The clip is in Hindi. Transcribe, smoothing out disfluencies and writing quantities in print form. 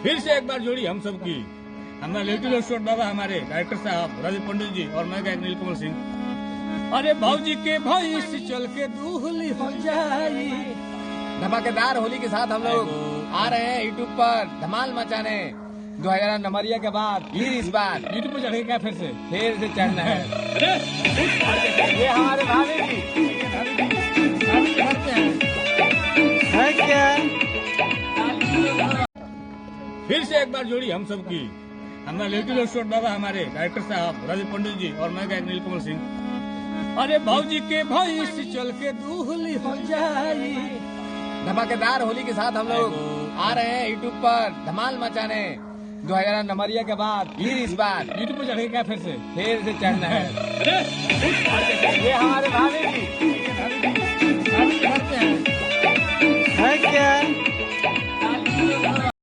फिर से एक बार जोड़ी हम सबकी। हमारे लिटिल स्टोर बाबा, हमारे डायरेक्टर साहब राजीव पंडित जी और मैं गायक नीलकमल सिंह। अरे भाऊजी के भैंस चल के दूहली हो जाई। धमाकेदार होली के साथ हम लोग आ रहे हैं यूट्यूब पर धमाल मचाने। 2000 नंबरिया के बाद फिर इस बार यूट्यूब पर चढ़े क्या फिर से चढ़ना है। ये हमारे भाभी जी है क्या? फिर से एक बार जोड़ी हम सबकी। हमारे लिटिल स्टोर बाबा, हमारे डायरेक्टर साहब राजीव पंडित जी और मैं गायक नीलकमल सिंह। अरे भाऊजी के भैंस चल के दूहली हो जाई। धमाकेदार होली के साथ हम लोग आ रहे हैं यूट्यूब पर धमाल मचाने। 2000 नंबरिया के बाद फिर इस बार यूट्यूब पर चढ़े क्या फिर से चढ़ना है। ये हमारे भाभी जी है क्या?